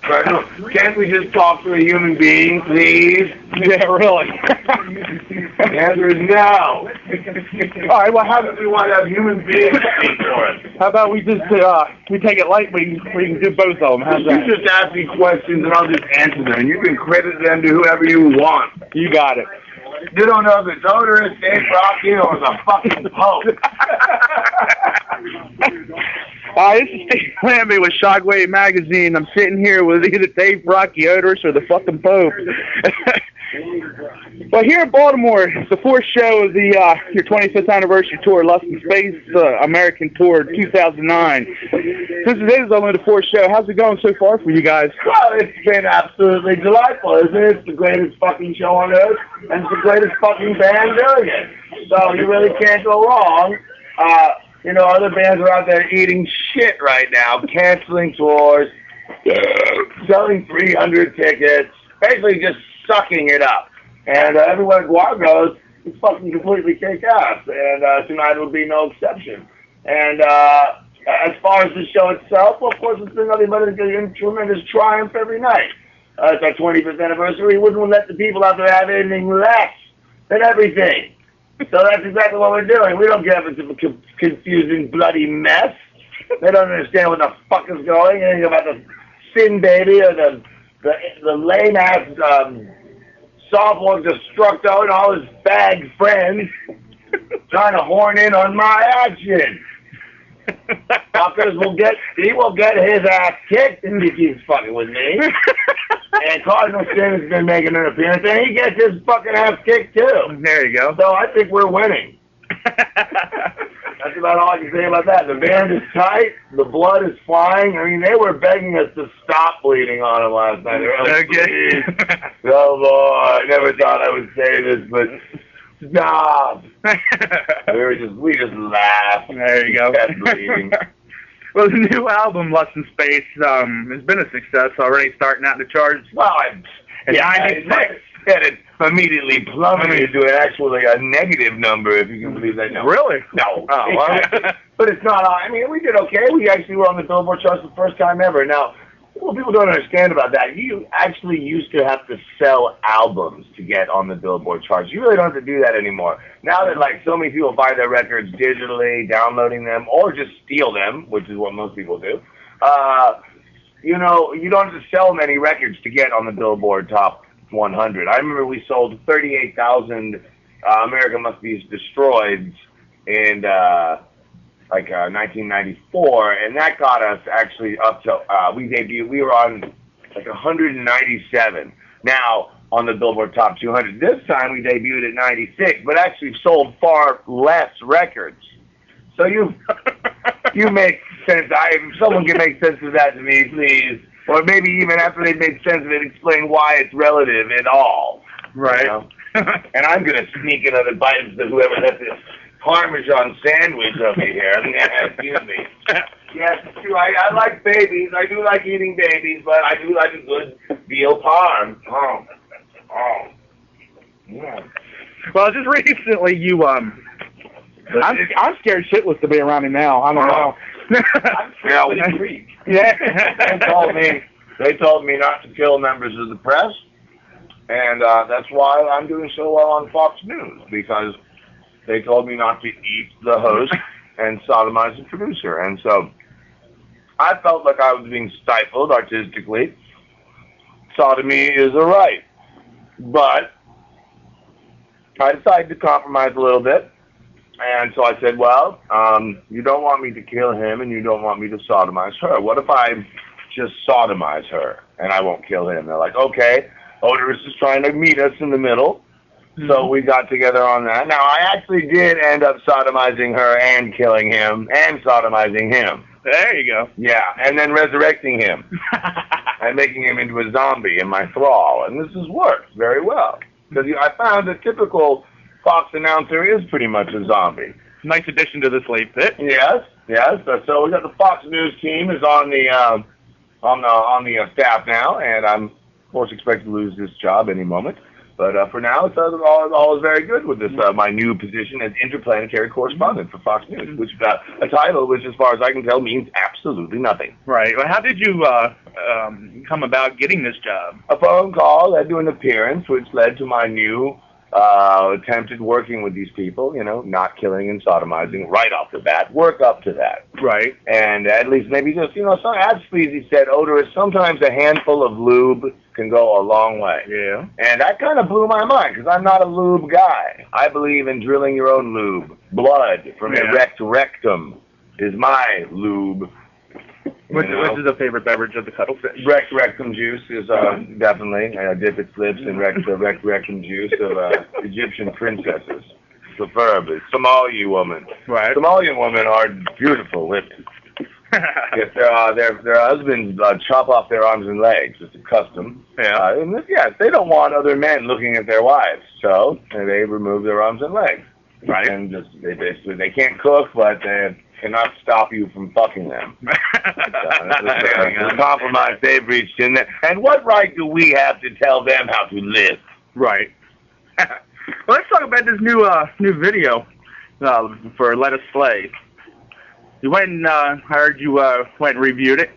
Colonel. Can't we just talk to a human being, please? Yeah, really. The answer is no. All right, well, We want to have human beings speak for us. how about we just we take it light, we can do both of them. How's that? You just ask me questions and I'll just answer them. You can credit them to whoever you want. You got it. You don't know if it's odorous, Dave Brockie, or the fucking Pope. This is Steve Lambie with Shockwave Magazine. I'm sitting here with either Dave Brockie, odorous, or the fucking Pope. Well, here in Baltimore, it's the fourth show of the your 25th anniversary tour, Lust in Space American Tour 2009. Since it is only the fourth show, how's it going so far for you guys? Well, it's been absolutely delightful, isn't it? It's the greatest fucking show on earth, and it's the greatest fucking band doing it. So you really can't go wrong. You know, other bands are out there eating shit right now, canceling tours, selling 300 tickets, basically just sucking it up. And everywhere GWAR goes, it's fucking completely kick-ass. And tonight will be no exception. And as far as the show itself, well, of course, it's been nothing but a tremendous triumph every night. It's our 25th anniversary. We wouldn't let the people out there have anything less than everything. So that's exactly what we're doing. We don't care if it's a confusing, bloody mess. They don't understand what the fuck is going. Anything about the Sin Baby or the lame-ass sophomore Destructo and all his bag friends trying to horn in on my action. Fuckers he will get his ass kicked if he keeps fucking with me. And Cardinal Sin has been making an appearance, and he gets his fucking ass kicked too. There you go. So I think we're winning. That's about all I can say about that. The band is tight. The blood is flying. I mean, they were begging us to stop bleeding on them last night. They were like, please. Oh, boy, I never thought I would say this, but stop. we just laughed. There you go. Kept bleeding. Well, the new album, Lust in Space, has been a success already, starting out in the charts. Well, it immediately plummeted to actually a negative number, if you can believe that. No. Really? No. Oh, well, but it's not. I mean, we did okay. We actually were on the Billboard charts the first time ever. Now, what people don't understand about that, you actually used to have to sell albums to get on the Billboard charts. You really don't have to do that anymore. Now that, like, so many people buy their records digitally, downloading them, or just steal them, which is what most people do, you know, you don't have to sell many records to get on the Billboard Top 100. I remember we sold 38,000 America Must Be Destroyed in 1994, and that got us actually up to we were on like 197 now on the Billboard Top 200. This time we debuted at 96, but actually sold far less records. So you make sense. If someone can make sense of that to me, please. Or maybe even after they've made sense of it, explain why it's relative at all. Right. You know? And I'm going to sneak another bite into whoever left this Parmesan sandwich over here. Excuse me. Yes, it's true. I like babies. I do like eating babies, but I do like a good veal parm. Oh. Yeah. Well, just recently you I'm scared shitless to be around him now. I don't know. I'm freak. Yeah. They told me not to kill members of the press, and that's why I'm doing so well on Fox News, because they told me not to eat the host and sodomize the producer. And so I felt like I was being stifled artistically. Sodomy is a right. But I decided to compromise a little bit. And so I said, well, you don't want me to kill him and you don't want me to sodomize her. What if I just sodomize her and I won't kill him? They're like, okay, Odorous is trying to meet us in the middle. So we got together on that. Now, I actually did end up sodomizing her and killing him and sodomizing him. There you go. Yeah, and then resurrecting him and making him into a zombie in my thrall. And this has worked very well. Because I found a typical Fox announcer is pretty much a zombie. Nice addition to the slave pit. Yes. So we got the Fox News team is on the staff now, and I'm of course expected to lose this job any moment. But for now, it's all is very good with this my new position as interplanetary correspondent for Fox News, which a title which, as far as I can tell, means absolutely nothing. Right. Well, how did you come about getting this job? A phone call led to an appearance, which led to my new attempted working with these people, you know, not killing and sodomizing right off the bat, work up to that. Right. And at least maybe just, you know, as Sleazy said, odorous, sometimes a handful of lube can go a long way. Yeah. And that kind of blew my mind, because I'm not a lube guy. I believe in drilling your own lube. Blood from erect rectum is my lube. Which is a favorite beverage of the cuttlefish? Rectum juice is definitely. I dip its lips in rectum juice of Egyptian princesses, preferably Somali women. Right. Somalian women are beautiful women. If their husbands chop off their arms and legs, it's a custom. Yeah. They don't want other men looking at their wives, so they remove their arms and legs. Right. And they can't cook, but they cannot stop you from fucking them. The compromise they've reached in there. And what right do we have to tell them how to live? Right. Well, let's talk about this new video for Let Us Slay. You went and heard you went and reviewed it.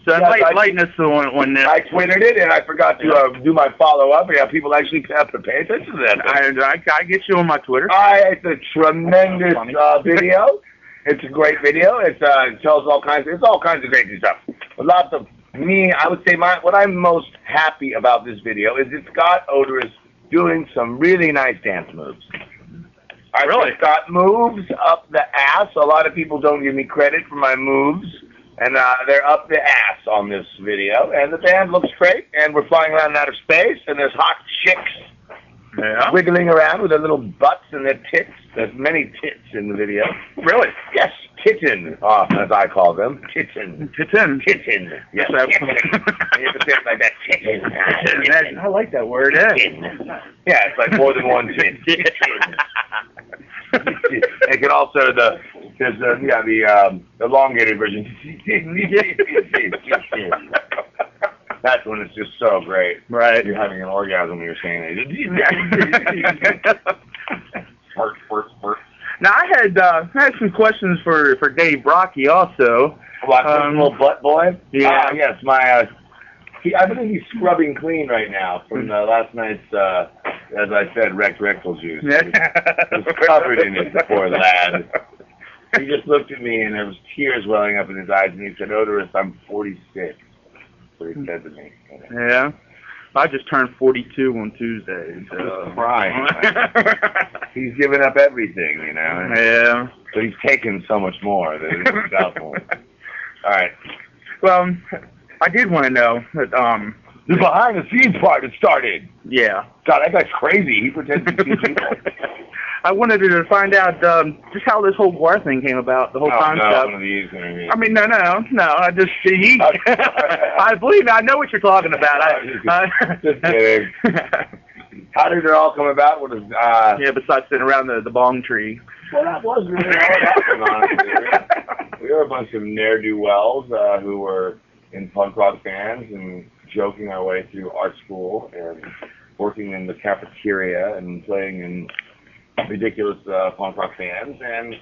So enlighten us on this. I twittered it, and I forgot to do my follow-up. Yeah, people actually have to pay attention to that. I get you on my Twitter. It's a tremendous video. It's a great video. It tells all kinds of great stuff. Lots of I would say what I'm most happy about this video is it's got Odorous doing some really nice dance moves. Really? It's got moves up the ass. A lot of people don't give me credit for my moves, and they're up the ass on this video. And the band looks great, and we're flying around in outer space, and there's hot chicks wiggling around with their little butts and their tits. There's many tits in the video. Really? Yes, titten, as I call them. Titten. Titten. Titten. Yes, titten. You have to say it like that. Titten. I like that word. Yeah, it's like more than one tit. Titten. It can also the elongated version. That's when it's just so great. Right. You're having an orgasm when you're saying it. Now, I had some questions for Dave Brockie also. Little butt boy? Yeah. Yes, I believe he's scrubbing clean right now from last night's, as I said, rectal juice. He was covered in it, poor lad. He just looked at me, and there was tears welling up in his eyes, and he said, Odorous, I'm 46. What he said to me. Yeah. I just turned 42 on Tuesday. So. Crying. He's given up everything, you know. Yeah. But he's taken so much more than he's got more. All right. Well, I did want to know that the behind-the-scenes part had started. Yeah. God, that guy's crazy. He pretends to see people. I wanted to find out just how this whole GWAR thing came about, the whole concept. No, one of these. I mean, no. I just see. I believe me, I know what you're talking about. Just kidding. How did it all come about? What is? Besides sitting around the bong tree. Well, that was really all it happened, honestly. We were a bunch of ne'er-do-wells who were in punk rock bands and joking our way through art school and working in the cafeteria and playing in ridiculous punk rock bands, and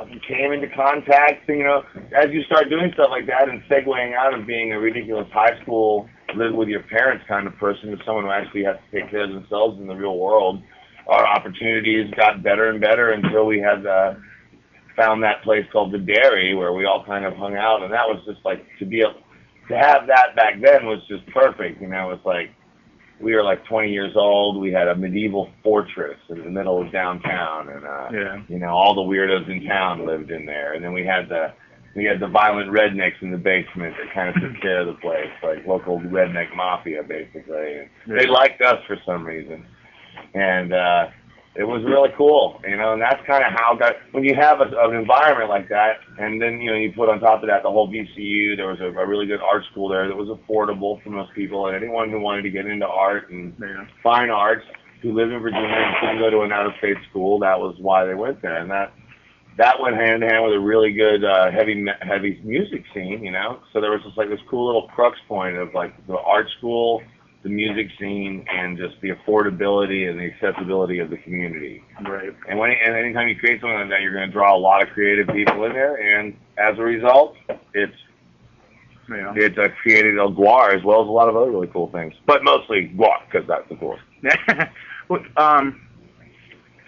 we came into contact, you know, as you start doing stuff like that and segueing out of being a ridiculous high school, live with your parents kind of person to someone who actually has to take care of themselves in the real world, our opportunities got better and better until we had found that place called The Dairy where we all kind of hung out, and that was just like, to have that back then was just perfect, you know. It's like, we were like 20 years old. We had a medieval fortress in the middle of downtown, and you know, all the weirdos in town lived in there. And then we had the violent rednecks in the basement that kind of took care of the place, like local redneck mafia, basically. And they liked us for some reason, and it was really cool, you know. And that's kind of how when you have an environment like that, and then, you know, you put on top of that the whole VCU. There was a really good art school there that was affordable for most people, and anyone who wanted to get into art and fine arts who lived in Virginia and couldn't go to an out-of-state school, that was why they went there. And that went hand in hand with a really good heavy music scene, you know. So there was just like this cool little crux point of like the art school the music scene and just the affordability and the accessibility of the community. Right. And anytime you create something like that, you're going to draw a lot of creative people in there, and as a result, it's created a GWAR as well as a lot of other really cool things, but mostly GWAR because that's the coolest. Well,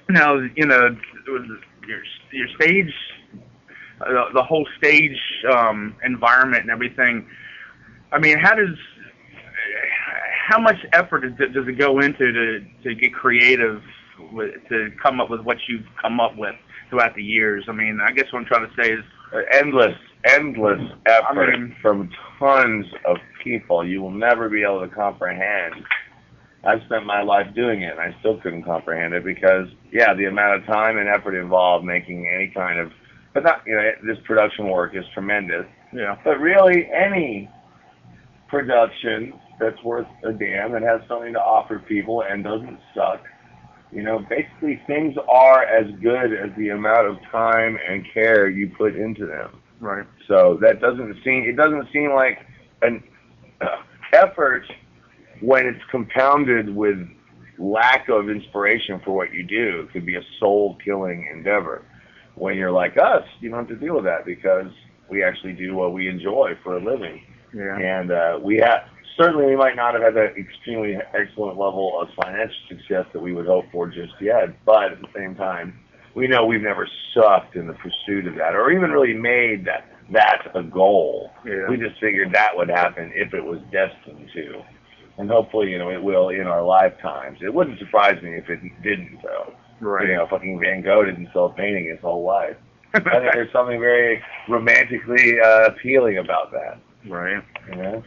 now, you know, your stage, the whole stage environment and everything. I mean, how much effort does it go into to get creative, to come up with what you've come up with throughout the years? I mean, I guess what I'm trying to say is endless effort from tons of people. You will never be able to comprehend. I've spent my life doing it, and I still couldn't comprehend it because, yeah, the amount of time and effort involved making any kind of, but not, you know, this production work is tremendous. Yeah. But really, any production that's worth a damn that has something to offer people and doesn't suck. You know, basically things are as good as the amount of time and care you put into them. Right. So it doesn't seem like an effort when it's compounded with lack of inspiration for what you do. It could be a soul-killing endeavor. When you're like us, you don't have to deal with that because we actually do what we enjoy for a living. Yeah. And certainly we might not have had that extremely excellent level of financial success that we would hope for just yet, but at the same time, we know we've never sucked in the pursuit of that or even really made that a goal. Yeah. We just figured that would happen if it was destined to. And hopefully, you know, it will in our lifetimes. It wouldn't surprise me if it didn't, though. Right. You know, fucking Van Gogh didn't sell a painting his whole life. I think there's something very romantically appealing about that. Right. You know?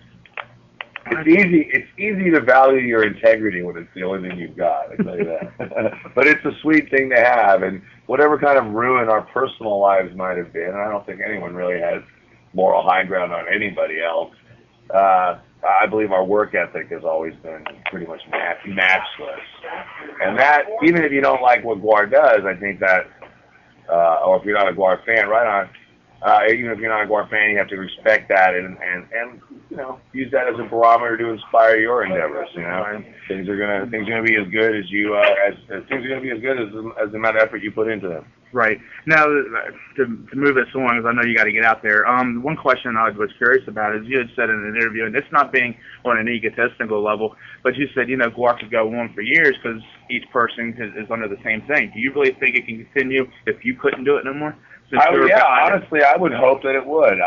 It's easy to value your integrity when it's the only thing you've got, I tell you that. But it's a sweet thing to have, and whatever kind of ruin our personal lives might have been, and I don't think anyone really has moral high ground on anybody else, I believe our work ethic has always been pretty much matchless. And that, even if you don't like what GWAR does, I think that, or if you're not a GWAR fan, right on, even if you're not a GWAR fan, you have to respect that and you know, use that as a barometer to inspire your endeavors. You know, things are gonna be as good as you things are gonna be as good as the amount of effort you put into them. Right. Now, to move this along, because I know you got to get out there. One question I was curious about is you had said in an interview, and it's not being on an egotistical level, but you said, you know, GWAR could go on for years because each person is under the same thing. Do you really think it can continue if you couldn't do it no more? Honestly, I would hope that it would.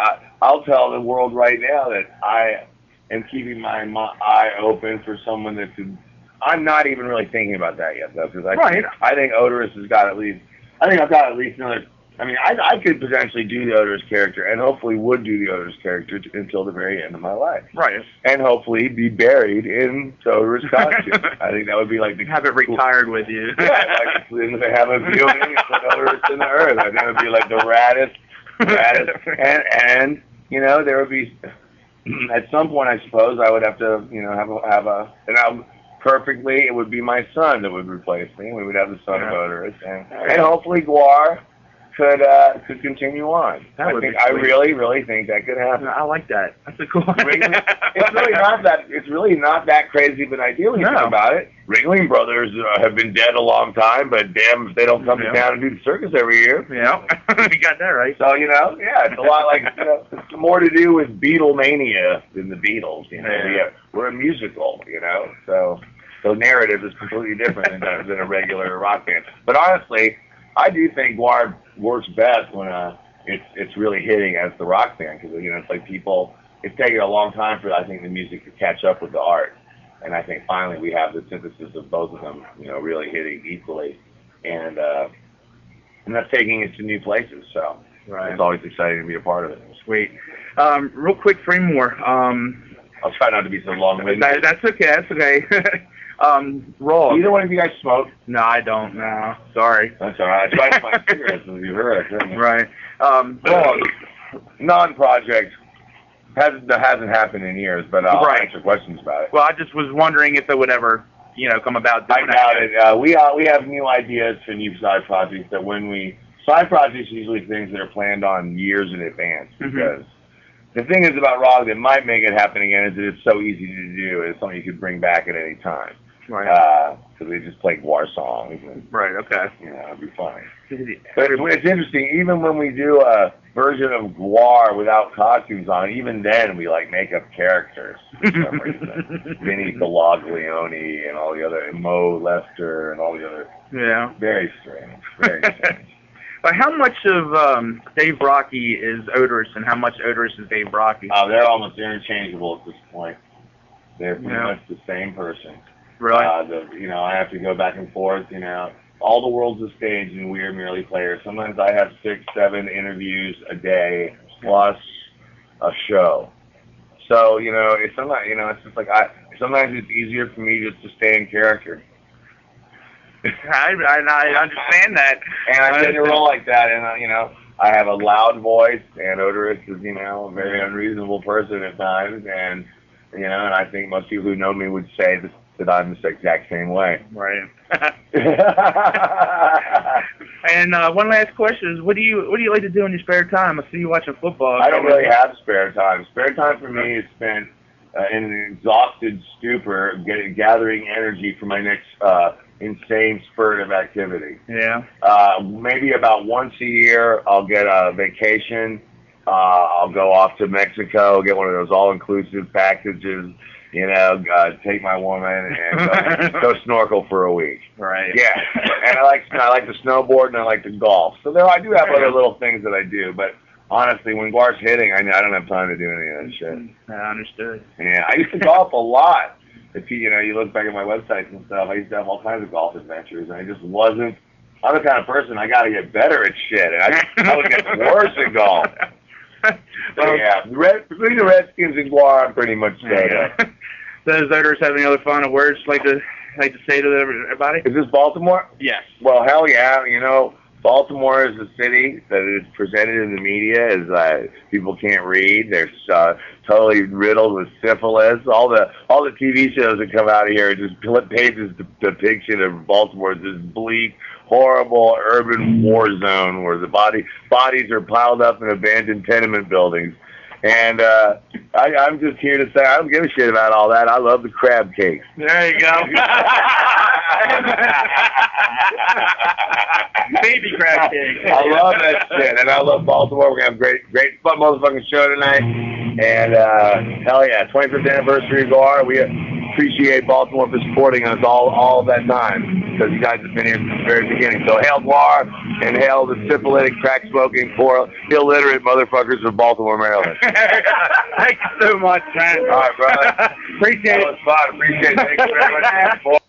I'll tell the world right now that I am keeping my eye open for someone that could. I'm not even really thinking about that yet, though, because I think Odorous has got at least. I think I've got at least another. I mean, I could potentially do the Odorous character, and hopefully would do the Odorous character until the very end of my life. Right. And hopefully be buried in Odorous costume. I think that would be like the have it retired with you. Yeah, like they have a viewing and put Odorous in the earth. I think it would be like the raddest. And you know, there would be at some point, I suppose, I would have to, you know, have a and perfectly, it would be my son that would replace me. We would have the son of Odorous, and hopefully GWAR could continue on. I really think that could happen. I like that. That's a cool idea. It's really not that crazy of an idea when you think about it. Ringling Brothers have been dead a long time, but damn if they don't come to town and do the circus every year. Yeah, you got that right. So, you know, it's a lot like, you know, it's more to do with Beatlemania than the Beatles. You know, we're a musical, you know, so narrative is completely different than a regular rock band. But honestly, I do think GWAR works best when it's really hitting as the rock band, because, you know, it's like it's taken a long time for, I think, the music to catch up with the art. And I think finally we have the synthesis of both of them, you know, really hitting equally. And that's taking it to new places. So it's always exciting to be a part of it. Sweet. Real quick, 3 more. I'll try not to be so long-winded. That's okay. That's okay. Raw. Either one of you guys smoke? No, I don't. No, sorry. That's all right. I tried my cigarettes as you heard. Right. Non-project hasn't happened in years, but I'll answer questions about it. Well, I just was wondering if it would ever, you know, come about. I doubt it. We have new ideas for new side projects side projects are usually things that are planned on years in advance because the thing is about rock that might make it happen again is that it's so easy to do. It's something you could bring back at any time. Right. Because they just play GWAR songs. And, right, okay. You know, it'd be funny. But it's interesting, even when we do a version of GWAR without costumes on, even then we like make up characters for some reason. Vinny Galaglione and all the other, Mo Lester and all the other. Yeah. Very strange. Very strange. But how much of Dave Brockie is Odorous and how much Odorous is Dave Brockie? Oh, they're almost interchangeable at this point. They're pretty much the same person. Really? You know, I have to go back and forth, you know. All the world's a stage and we are merely players. Sometimes I have 6, 7 interviews a day plus a show. So, you know, it's sometimes, you know, it's just like sometimes it's easier for me just to stay in character. I understand that. And I didn't roll like that, and, you know, I have a loud voice, and Odorous is, you know, a very unreasonable person at times, and, you know, and I think most people who know me would say that I'm the exact same way. Right. And one last question is, what do you like to do in your spare time? I see you watching football. I don't really have spare time. Spare time for me is spent in an exhausted stupor, gathering energy for my next insane spurt of activity. Yeah. Maybe about once a year, I'll get a vacation. I'll go off to Mexico, get one of those all-inclusive packages. You know, take my woman and go snorkel for a week. Right. Yeah. And I like to snowboard and I like to golf. So I do have other little things that I do, but honestly, when GWAR's hitting, I don't have time to do any of that shit. I understood. Yeah, I used to golf a lot. If you look back at my websites and stuff, I used to have all kinds of golf adventures, and I just wasn't. I'm the kind of person I got to get better at shit, and I would get worse at golf. So yeah, between the Redskins and GWAR, I'm pretty much stayed up. Does Odorous have any other final words like to say to everybody? Is this Baltimore? Yes. Well, hell yeah, you know. Baltimore is a city that is presented in the media as people can't read. They're totally riddled with syphilis. All the TV shows that come out of here are just pages depiction of Baltimore as this bleak, horrible urban war zone where the bodies are piled up in abandoned tenement buildings. And I'm just here to say I don't give a shit about all that. I love the crab cakes. There you go. Baby crab cakes. I love that shit, and I love Baltimore. We're gonna have a great fun motherfucking show tonight. And hell yeah, 25th anniversary of GWAR. We appreciate Baltimore for supporting us all that time, because you guys have been here from the very beginning. So hail GWAR, and hail the syphilitic, crack-smoking, poor, illiterate motherfuckers of Baltimore, Maryland. Thanks so much, man. All right, brother. Appreciate it. That was fun. Appreciate it. Thank you very much.